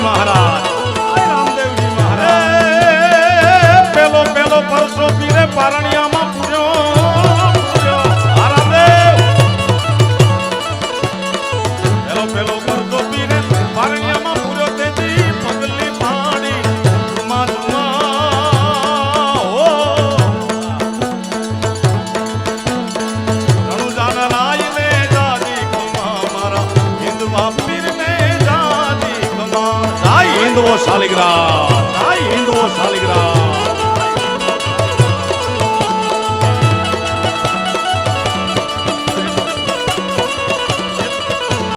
મહારાજ રામદેવજી મહારાજ પેલો પેલો પરસો પીરે પારણિયામાં પૂર્યો રામદેવ પેલો પેલો પરસો પીરે પારણિયામાં પૂર્યો તેથી પગલી પાણી માં શાલિગ્રામ, શાલિગ્રામ